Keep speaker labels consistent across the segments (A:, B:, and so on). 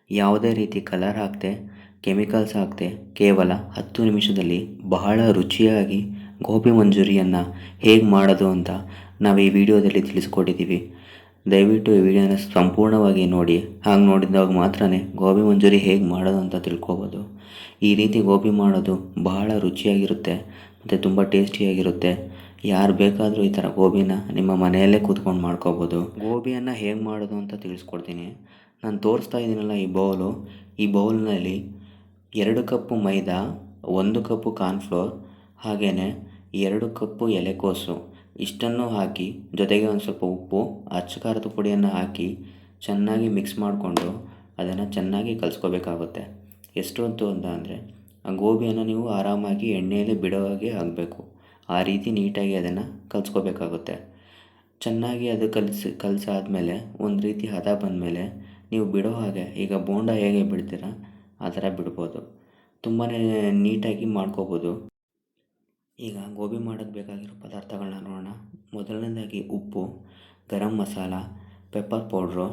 A: ಯಾವುದೇ ರೀತಿ ಕಲರ್ ಹಾಕದೆ ಕೆಮಿಕಲ್ಸ್ ಹಾಕದೆ ಕೇವಲ 10 ನಿಮಿಷದಲ್ಲಿ ಬಹಳ ರುಚಿಯಾಗಿ ಗೋಬಿ ಮಂಚೂರಿಯನ್ನು ಹೇಗೆ ಮಾಡೋದು ಅಂತ ನಾವು ಈ ವಿಡಿಯೋದಲ್ಲಿ ತಿಳಿಸ್ಕೊಟ್ಟಿದ್ದೀವಿ. ದಯವಿಟ್ಟು ಈ ವಿಡಿಯೋನ ಸಂಪೂರ್ಣವಾಗಿ ನೋಡಿ. ಹಾಗೆ ನೋಡಿದಾಗ ಮಾತ್ರ ಗೋಬಿ ಮಂಚೂರಿ ಹೇಗೆ ಮಾಡೋದು ಅಂತ ತಿಳ್ಕೊಬೋದು. ಈ ರೀತಿ ಗೋಬಿ ಮಾಡೋದು ಬಹಳ ರುಚಿಯಾಗಿರುತ್ತೆ ಮತ್ತು ತುಂಬ ಟೇಸ್ಟಿಯಾಗಿರುತ್ತೆ. ಯಾರು ಬೇಕಾದರೂ ಈ ಥರ ಗೋಬಿನ ನಿಮ್ಮ ಮನೆಯಲ್ಲೇ ಕೂತ್ಕೊಂಡು ಮಾಡ್ಕೋಬೋದು. ಗೋಬಿಯನ್ನು ಹೇಗೆ ಮಾಡೋದು ಅಂತ ತಿಳಿಸ್ಕೊಡ್ತೀನಿ. ನಾನು ತೋರಿಸ್ತಾ ಇದ್ದೀನಲ್ಲ ಈ ಬೌಲ್ನಲ್ಲಿ 2 ಕಪ್ಪು ಮೈದಾ, 1 ಕಪ್ಪು ಕಾರ್ನ್ಫ್ಲೋರ್, ಹಾಗೆಯೇ 2 ಕಪ್ಪು ಎಲೆಕೋಸು ಇಷ್ಟನ್ನು ಹಾಕಿ, ಜೊತೆಗೆ ಒಂದು ಸ್ವಲ್ಪ ಉಪ್ಪು, ಅಚ್ಚ ಖಾರದ ಪುಡಿಯನ್ನು ಹಾಕಿ ಚೆನ್ನಾಗಿ ಮಿಕ್ಸ್ ಮಾಡಿಕೊಂಡು ಅದನ್ನು ಚೆನ್ನಾಗಿ ಕಲಿಸ್ಕೋಬೇಕಾಗುತ್ತೆ. ಎಷ್ಟು ಹೊತ್ತು ಅಂತ ಅಂದರೆ ಆ ಗೋಬಿಯನ್ನು ನೀವು ಆರಾಮಾಗಿ ಎಣ್ಣೆಯಲ್ಲಿ ಬಿಡೋ ಹಾಗೆ ಆಗಬೇಕು. ಆ ರೀತಿ ನೀಟಾಗಿ ಅದನ್ನು ಕಲಿಸ್ಕೋಬೇಕಾಗುತ್ತೆ. ಚೆನ್ನಾಗಿ ಅದು ಕಲಸಾದ್ಮೇಲೆ ಒಂದು ರೀತಿ ಹದ ಬಂದಮೇಲೆ ನೀವು ಬಿಡೋ ಹಾಗೆ, ಈಗ ಬೋಂಡ ಹೇಗೆ ಬಿಡ್ತೀರ ಆ ಥರ ಬಿಡ್ಬೋದು. ತುಂಬಾ ನೀಟಾಗಿ ಮಾಡ್ಕೋಬೋದು. ಈಗ ಗೋಬಿ ಮಾಡೋಕ್ಕೆ ಬೇಕಾಗಿರೋ ಪದಾರ್ಥಗಳನ್ನ ನೋಡೋಣ. ಮೊದಲನೇದಾಗಿ ಉಪ್ಪು, ಗರಂ ಮಸಾಲ, ಪೆಪ್ಪರ್ ಪೌಡ್ರು,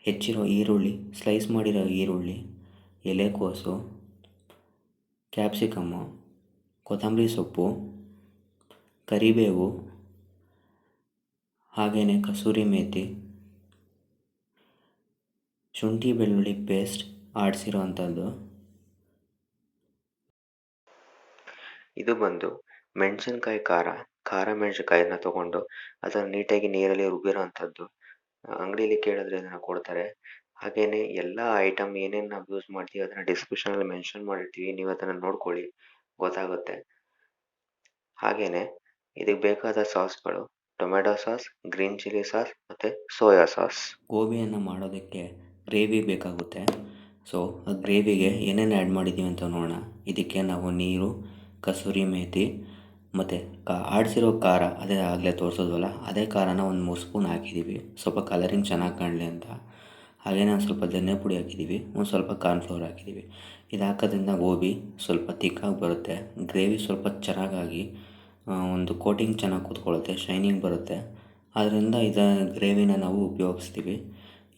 A: ಹೆಚ್ಚಿರೋ ಈರುಳ್ಳಿ, ಸ್ಲೈಸ್ ಮಾಡಿರೋ ಈರುಳ್ಳಿ, ಎಲೆಕೋಸು, ಕ್ಯಾಪ್ಸಿಕಮ್ಮು, ಕೊತ್ತಂಬರಿ ಸೊಪ್ಪು, ಕರಿಬೇವು, ಹಾಗೆಯೇ ಕಸೂರಿ ಮೇಥಿ, ಶುಂಠಿ ಬೆಳ್ಳುಳ್ಳಿ ಪೇಸ್ಟ್ ಆಡಿಸಿರೋ ಅಂಥದ್ದು. ಇದು ಬಂದು ಮೆಣಸಿನ್ಕಾಯಿ ಖಾರ ಮೆಣಸಿನ್ಕಾಯಿನ ತೊಗೊಂಡು ಅದನ್ನು ನೀಟಾಗಿ ನೀರಲ್ಲಿ ರುಬ್ಬಿರೋ ಅಂಥದ್ದು. ಅಂಗಡೀಲಿ ಕೇಳಿದ್ರೆ ಇದನ್ನು ಕೊಡ್ತಾರೆ. ಹಾಗೆಯೇ ಎಲ್ಲ ಐಟಮ್ ಏನೇನು ನಾವು ಯೂಸ್ ಮಾಡ್ತೀವಿ ಅದನ್ನು ಡಿಸ್ಕ್ರಿಪ್ಷನಲ್ಲಿ ಮೆನ್ಷನ್ ಮಾಡಿರ್ತೀವಿ. ನೀವು ಅದನ್ನು ನೋಡ್ಕೊಳ್ಳಿ, ಗೊತ್ತಾಗುತ್ತೆ. ಹಾಗೆಯೇ ಇದಕ್ಕೆ ಬೇಕಾದ ಸಾಸ್ಗಳು tomato sauce, green chilli sauce ಮತ್ತು ಸೋಯಾ ಸಾಸ್. ಗೋಬಿಯನ್ನು ಮಾಡೋದಕ್ಕೆ ಗ್ರೇವಿ ಬೇಕಾಗುತ್ತೆ. ಸೊ ಆ ಗ್ರೇವಿಗೆ ಏನೇನು ಆ್ಯಡ್ ಮಾಡಿದ್ದೀವಿ ಅಂತ ನೋಡೋಣ. ಇದಕ್ಕೆ ನಾವು ನೀರು, ಕಸೂರಿ ಮೇಥಿ ಮತ್ತು ಆಡಿಸಿರೋ ಖಾರ, ಅದೇ ಆಗಲೇ ತೋರಿಸೋದ್ವಲ್ಲ ಅದೇ ಖಾರನ ಒಂದು 3 ಸ್ಪೂನ್ ಹಾಕಿದ್ದೀವಿ, ಸ್ವಲ್ಪ ಕಲರಿಂಗ್ ಚೆನ್ನಾಗಿ ಕಾಣಲಿ ಅಂತ. ಹಾಗೆಯೇ ಒಂದು ಸ್ವಲ್ಪ ಧನಿಯಾ ಪುಡಿ ಹಾಕಿದ್ದೀವಿ, ಒಂದು ಸ್ವಲ್ಪ ಕಾರ್ನ್ಫ್ಲೋರ್ ಹಾಕಿದ್ದೀವಿ. ಇದು ಹಾಕೋದ್ರಿಂದ ಗೋಬಿ ಸ್ವಲ್ಪ ತಿಕ್ಕಾಗಿ ಬರುತ್ತೆ, ಗ್ರೇವಿ ಸ್ವಲ್ಪ ಚೆನ್ನಾಗಾಗಿ ಒಂದು ಕೋಟಿಂಗ್ ಚೆನ್ನಾಗಿ ಕೂತ್ಕೊಳ್ಳುತ್ತೆ, ಶೈನಿಂಗ್ ಬರುತ್ತೆ. ಆದ್ದರಿಂದ ಗ್ರೇವಿನ ನಾವು ಉಪಯೋಗಿಸ್ತೀವಿ.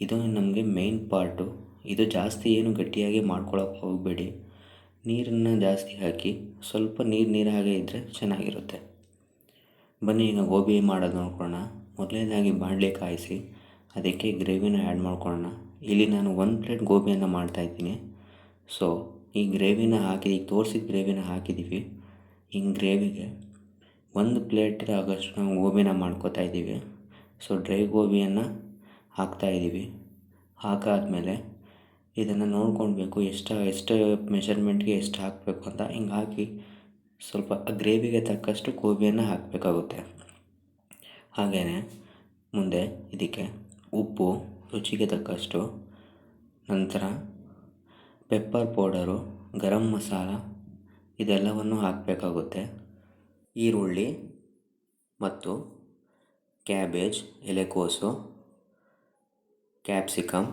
A: ಇದು ನಮಗೆ ಮೇನ್ ಪಾರ್ಟು. ಇದು ಜಾಸ್ತಿ ಏನು ಗಟ್ಟಿಯಾಗಿ ಮಾಡ್ಕೊಳ್ಳೋಕೆ ಹೋಗಬೇಡಿ. ನೀರನ್ನು ಜಾಸ್ತಿ ಹಾಕಿ ಸ್ವಲ್ಪ ನೀರು ಹಾಗೆ ಇದ್ದರೆ ಚೆನ್ನಾಗಿರುತ್ತೆ. ಬನ್ನಿ ಈಗ ಗೋಬಿ ಮಾಡೋದು ನೋಡ್ಕೊಳ್ಳೋಣ. ಮೊದಲನೇದಾಗಿ ಬಾಣಲೆ ಕಾಯಿಸಿ ಅದಕ್ಕೆ ಗ್ರೇವಿನ ಆ್ಯಡ್ ಮಾಡ್ಕೊಳ್ಳೋಣ. ಇಲ್ಲಿ ನಾನು 1 ಪ್ಲೇಟ್ ಗೋಬಿಯನ್ನು ಮಾಡ್ತಾಯಿದ್ದೀನಿ. ಸೊ ಈ ಗ್ರೇವಿನ ಈಗ ತೋರಿಸಿದ ಗ್ರೇವಿನ ಹಾಕಿದ್ದೀವಿ. ಈ ಗ್ರೇವಿಗೆ 1 ಪ್ಲೇಟ್ ಆಗೋಷ್ಟು ನಾವು ಗೋಬಿನ ಮಾಡ್ಕೋತಾ ಇದ್ದೀವಿ. ಸೊ ಡ್ರೈ ಗೋಬಿಯನ್ನು ಹಾಕ್ತಾಯಿದ್ದೀವಿ. ಹಾಕಾದ್ಮೇಲೆ ಇದನ್ನು ನೋಡ್ಕೊಳ್ಬೇಕು, ಎಷ್ಟು ಮೆಷರ್ಮೆಂಟ್ಗೆ ಎಷ್ಟು ಹಾಕಬೇಕು ಅಂತ. ಹಿಂಗೆ ಹಾಕಿ ಸ್ವಲ್ಪ ಗ್ರೇವಿಗೆ ತಕ್ಕಷ್ಟು ಗೋಬಿಯನ್ನು ಹಾಕಬೇಕಾಗುತ್ತೆ. ಹಾಗೆಯೇ ಮುಂದೆ ಇದಕ್ಕೆ ಉಪ್ಪು ರುಚಿಗೆ ತಕ್ಕಷ್ಟು, ನಂತರ ಪೆಪ್ಪರ್ ಪೌಡರು, ಗರಂ ಮಸಾಲ ಇದೆಲ್ಲವನ್ನು ಹಾಕಬೇಕಾಗುತ್ತೆ. ಈರುಳ್ಳಿ ಮತ್ತು ಕ್ಯಾಬೇಜ್, ಎಲೆಕೋಸು, ಕ್ಯಾಪ್ಸಿಕಮ್,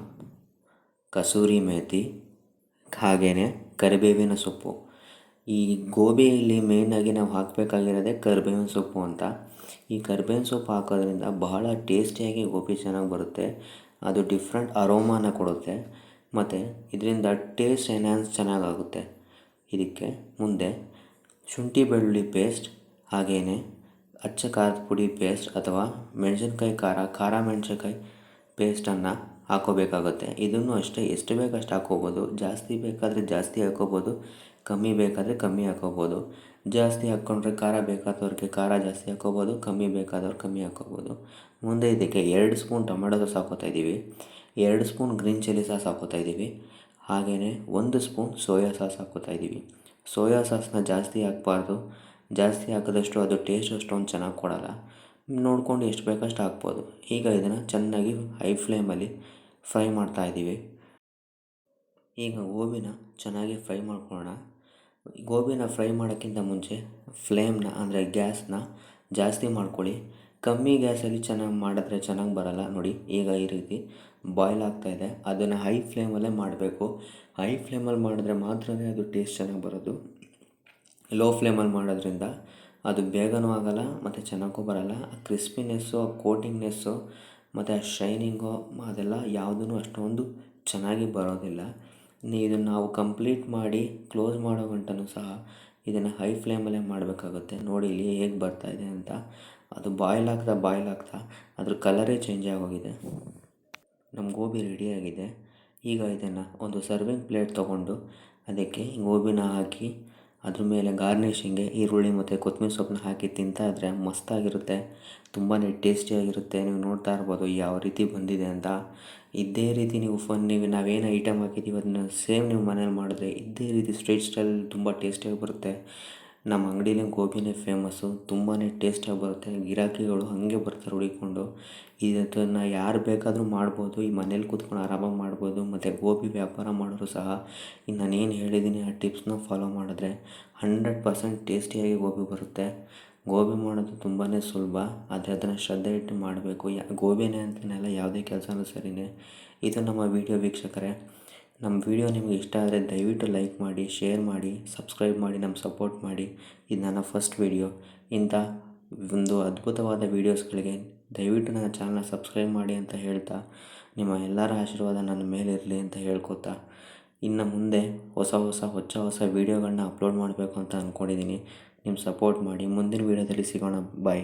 A: ಕಸೂರಿ ಮೇಥಿ, ಹಾಗೆಯೇ ಕರಿಬೇವಿನ ಸೊಪ್ಪು. ಈ ಗೋಬಿಯಲ್ಲಿ ಮೇಯ್ನಾಗಿ ನಾವು ಹಾಕಬೇಕಾಗಿರೋದೇ ಕರಿಬೇವಿನ ಸೊಪ್ಪು ಅಂತ. ಈ ಕರಿಬೇವಿನ ಸೊಪ್ಪು ಹಾಕೋದ್ರಿಂದ ಬಹಳ ಟೇಸ್ಟಿಯಾಗಿ ಗೋಬಿ ಚೆನ್ನಾಗಿ ಬರುತ್ತೆ. ಅದು ಡಿಫ್ರೆಂಟ್ ಅರೋಮಾನ ಕೊಡುತ್ತೆ ಮತ್ತು ಇದರಿಂದ ಟೇಸ್ಟ್ ಎನ್ಹ್ಯಾನ್ಸ್ ಚೆನ್ನಾಗಾಗುತ್ತೆ. ಇದಕ್ಕೆ ಮುಂದೆ ಶುಂಠಿ ಬೆಳ್ಳುಳ್ಳಿ ಪೇಸ್ಟ್, ಹಾಗೆಯೇ ಅಚ್ಚ ಖಾರದ ಪುಡಿ ಪೇಸ್ಟ್ ಅಥವಾ ಮೆಣಸಿನ್ಕಾಯಿ ಖಾರ ಮೆಣಸಿನ್ಕಾಯಿ ಪೇಸ್ಟನ್ನು ಹಾಕೋಬೇಕಾಗುತ್ತೆ. ಇದನ್ನು ಅಷ್ಟೇ ಎಷ್ಟು ಬೇಕು ಅಷ್ಟು ಹಾಕ್ಕೋಬೋದು. ಜಾಸ್ತಿ ಬೇಕಾದರೆ ಜಾಸ್ತಿ ಹಾಕ್ಕೋಬೋದು, ಕಮ್ಮಿ ಬೇಕಾದರೆ ಕಮ್ಮಿ ಹಾಕ್ಕೋಬೋದು. ಜಾಸ್ತಿ ಹಾಕ್ಕೊಂಡ್ರೆ ಖಾರ ಬೇಕಾದವ್ರಿಗೆ ಖಾರ ಜಾಸ್ತಿ ಹಾಕ್ಕೋಬೋದು, ಕಮ್ಮಿ ಬೇಕಾದವ್ರು ಕಮ್ಮಿ ಹಾಕ್ಕೋಬೋದು. ಮುಂದೆ ಇದಕ್ಕೆ 2 ಸ್ಪೂನ್ ಟೊಮೆಟೊ ಸಾಸ್ ಹಾಕ್ಕೋತಾ ಇದ್ದೀವಿ, 2 ಸ್ಪೂನ್ ಗ್ರೀನ್ ಚಿಲ್ಲಿ ಸಾಸ್ ಹಾಕ್ಕೋತಾ ಇದ್ದೀವಿ, ಹಾಗೆಯೇ 1 ಸ್ಪೂನ್ ಸೋಯಾ ಸಾಸ್ ಹಾಕ್ಕೋತಾ ಇದ್ದೀವಿ. ಸೋಯಾ ಸಾಸ್ನ ಜಾಸ್ತಿ ಹಾಕಬಾರ್ದು, ಜಾಸ್ತಿ ಹಾಕಿದಷ್ಟು ಅದು ಟೇಸ್ಟ್ ಅಷ್ಟೊಂದು ಚೆನ್ನಾಗಿ ಕೊಡೋಲ್ಲ. ನೋಡ್ಕೊಂಡು ಎಷ್ಟು ಬೇಕಷ್ಟು ಹಾಕ್ಬೋದು. ಈಗ ಇದನ್ನು ಚೆನ್ನಾಗಿ ಹೈ ಫ್ಲೇಮಲ್ಲಿ ಫ್ರೈ ಮಾಡ್ತಾಯಿದ್ದೀವಿ. ಈಗ ಗೋಬಿನ ಚೆನ್ನಾಗಿ ಫ್ರೈ ಮಾಡ್ಕೊಳ್ಳೋಣ. ಗೋಬಿನ ಫ್ರೈ ಮಾಡೋಕ್ಕಿಂತ ಮುಂಚೆ ಫ್ಲೇಮ್ನ ಅಂದರೆ ಗ್ಯಾಸ್ನ ಜಾಸ್ತಿ ಮಾಡ್ಕೊಳ್ಳಿ. ಕಮ್ಮಿ ಗ್ಯಾಸಲ್ಲಿ ಚೆನ್ನಾಗಿ ಮಾಡಿದ್ರೆ ಚೆನ್ನಾಗಿ ಬರೋಲ್ಲ. ನೋಡಿ ಈಗ ಈ ರೀತಿ ಬಾಯ್ಲ್ ಆಗ್ತಾಯಿದೆ, ಅದನ್ನು ಹೈ ಫ್ಲೇಮಲ್ಲೇ ಮಾಡಬೇಕು. ಹೈ ಫ್ಲೇಮಲ್ಲಿ ಮಾಡಿದ್ರೆ ಮಾತ್ರ ಅದು ಟೇಸ್ಟ್ ಚೆನ್ನಾಗಿ ಬರೋದು. ಲೋ ಫ್ಲೇಮಲ್ಲಿ ಮಾಡೋದ್ರಿಂದ ಅದು ಬೇಗನೂ ಆಗೋಲ್ಲ ಮತ್ತು ಚೆನ್ನಾಗೂ ಬರೋಲ್ಲ. ಆ ಕ್ರಿಸ್ಪಿನೆಸ್ಸು, ಆ ಕೋಟಿಂಗ್ನೆಸ್ಸು
B: ಮತ್ತು ಆ ಶೈನಿಂಗು ಅದೆಲ್ಲ ಯಾವುದೂ ಅಷ್ಟೊಂದು ಚೆನ್ನಾಗಿ ಬರೋದಿಲ್ಲ. ಇದನ್ನು ನಾವು ಕಂಪ್ಲೀಟ್ ಮಾಡಿ ಕ್ಲೋಸ್ ಮಾಡೋ ಗಂಟನೂ ಸಹ ಇದನ್ನು ಹೈ ಫ್ಲೇಮಲ್ಲೇ ಮಾಡಬೇಕಾಗುತ್ತೆ. ನೋಡಿ ಇಲ್ಲಿ ಹೇಗೆ ಬರ್ತಾಯಿದೆ ಅಂತ. ಅದು ಬಾಯ್ಲ್ ಆಗ್ತಾ ಅದ್ರ ಕಲರೇ ಚೇಂಜ್ ಆಗೋಗಿದೆ. ನಮ್ಮ ಗೋಬಿ ರೆಡಿಯಾಗಿದೆ. ಈಗ ಇದನ್ನು ಒಂದು ಸರ್ವಿಂಗ್ ಪ್ಲೇಟ್ ತೊಗೊಂಡು ಅದಕ್ಕೆ ಗೋಬಿನ ಹಾಕಿ ಅದ್ರ ಮೇಲೆ ಗಾರ್ನಿಷಿಂಗ್ಗೆ ಈರುಳ್ಳಿ ಮತ್ತು ಕೊತ್ತಂಬರಿ ಸೊಪ್ಪನ್ನ ಹಾಕಿ ತಿಂತಾಯಿದ್ರೆ ಮಸ್ತಾಗಿರುತ್ತೆ. ತುಂಬಾ ಟೇಸ್ಟಿಯಾಗಿರುತ್ತೆ. ನೀವು ನೋಡ್ತಾ ಇರ್ಬೋದು ಯಾವ ರೀತಿ ಬಂದಿದೆ ಅಂತ. ಇದೇ ರೀತಿ ನೀವು ನಾವೇನು ಐಟಮ್ ಹಾಕಿದ್ದೀವಿ ಅದನ್ನ ಸೇಮ್ ನೀವು ಮನೇಲಿ ಮಾಡಿದ್ರೆ ಇದೇ ರೀತಿ ಸ್ಟ್ರೀಟ್ ಸ್ಟೈಲಲ್ಲಿ ತುಂಬ ಟೇಸ್ಟಿಯಾಗಿ ಬರುತ್ತೆ. ನಮ್ಮ ಅಂಗಡಿಲಿ ಗೋಬಿನೇ ಫೇಮಸ್ಸು. ತುಂಬಾ ಟೇಸ್ಟಿಯಾಗಿ ಬರುತ್ತೆ. ಗಿರಾಕಿಗಳು ಹಾಗೆ ಬರ್ತಾರೆ ಹುಡುಕಿಕೊಂಡು. ಇದನ್ನು ಯಾರು ಬೇಕಾದರೂ ಮಾಡ್ಬೋದು. ಈ ಮನೇಲಿ ಕೂತ್ಕೊಂಡು ಆರಾಮಾಗಿ ಮಾಡ್ಬೋದು. ಮತ್ತು ಗೋಬಿ ವ್ಯಾಪಾರ ಮಾಡೋರು ಸಹ ನಾನೇನು ಹೇಳಿದ್ದೀನಿ ಆ ಟಿಪ್ಸ್ನ ಫಾಲೋ ಮಾಡಿದ್ರೆ 100% ಟೇಸ್ಟಿಯಾಗಿ ಗೋಬಿ ಬರುತ್ತೆ. ಗೋಬಿ ಮಾಡೋದು ತುಂಬಾ ಸುಲಭ, ಆದರೆ ಅದನ್ನು ಶ್ರದ್ಧೆ ಇಟ್ಟು ಮಾಡಬೇಕು. ಗೋಬಿನೇ ಅಂತಲೇ ಯಾವುದೇ ಕೆಲಸನೂ ಸರಿಯೇ. ಇದು ನಮ್ಮ ವಿಡಿಯೋ ವೀಕ್ಷಕರೇ. ನಮ್ಮ ವಿಡಿಯೋ ನಿಮಗೆ ಇಷ್ಟ ಆದರೆ ದಯವಿಟ್ಟು ಲೈಕ್ ಮಾಡಿ, ಶೇರ್ ಮಾಡಿ, ಸಬ್ಸ್ಕ್ರೈಬ್ ಮಾಡಿ, ನಮ್ಗೆ ಸಪೋರ್ಟ್ ಮಾಡಿ. ಇದು ನನ್ನ ಫಸ್ಟ್ ವಿಡಿಯೋ. ಇಂಥ ಒಂದು ಅದ್ಭುತವಾದ ವೀಡಿಯೋಸ್ಗಳಿಗೆ ದಯವಿಟ್ಟು ನನ್ನ ಚಾನಲ್ನ ಸಬ್ಸ್ಕ್ರೈಬ್ ಮಾಡಿ ಅಂತ ಹೇಳ್ತಾ, ನಿಮ್ಮ ಎಲ್ಲರ ಆಶೀರ್ವಾದ ನನ್ನ ಮೇಲಿರಲಿ ಅಂತ ಹೇಳ್ಕೊತಾ, ಇನ್ನು ಮುಂದೆ ಹೊಸ ವೀಡಿಯೋಗಳನ್ನ ಅಪ್ಲೋಡ್ ಮಾಡಬೇಕು ಅಂತ ಅಂದ್ಕೊಂಡಿದ್ದೀನಿ. ನಿಮ್ಮ ಸಪೋರ್ಟ್ ಮಾಡಿ. ಮುಂದಿನ ವೀಡಿಯೋದಲ್ಲಿ ಸಿಗೋಣ. ಬಾಯ್.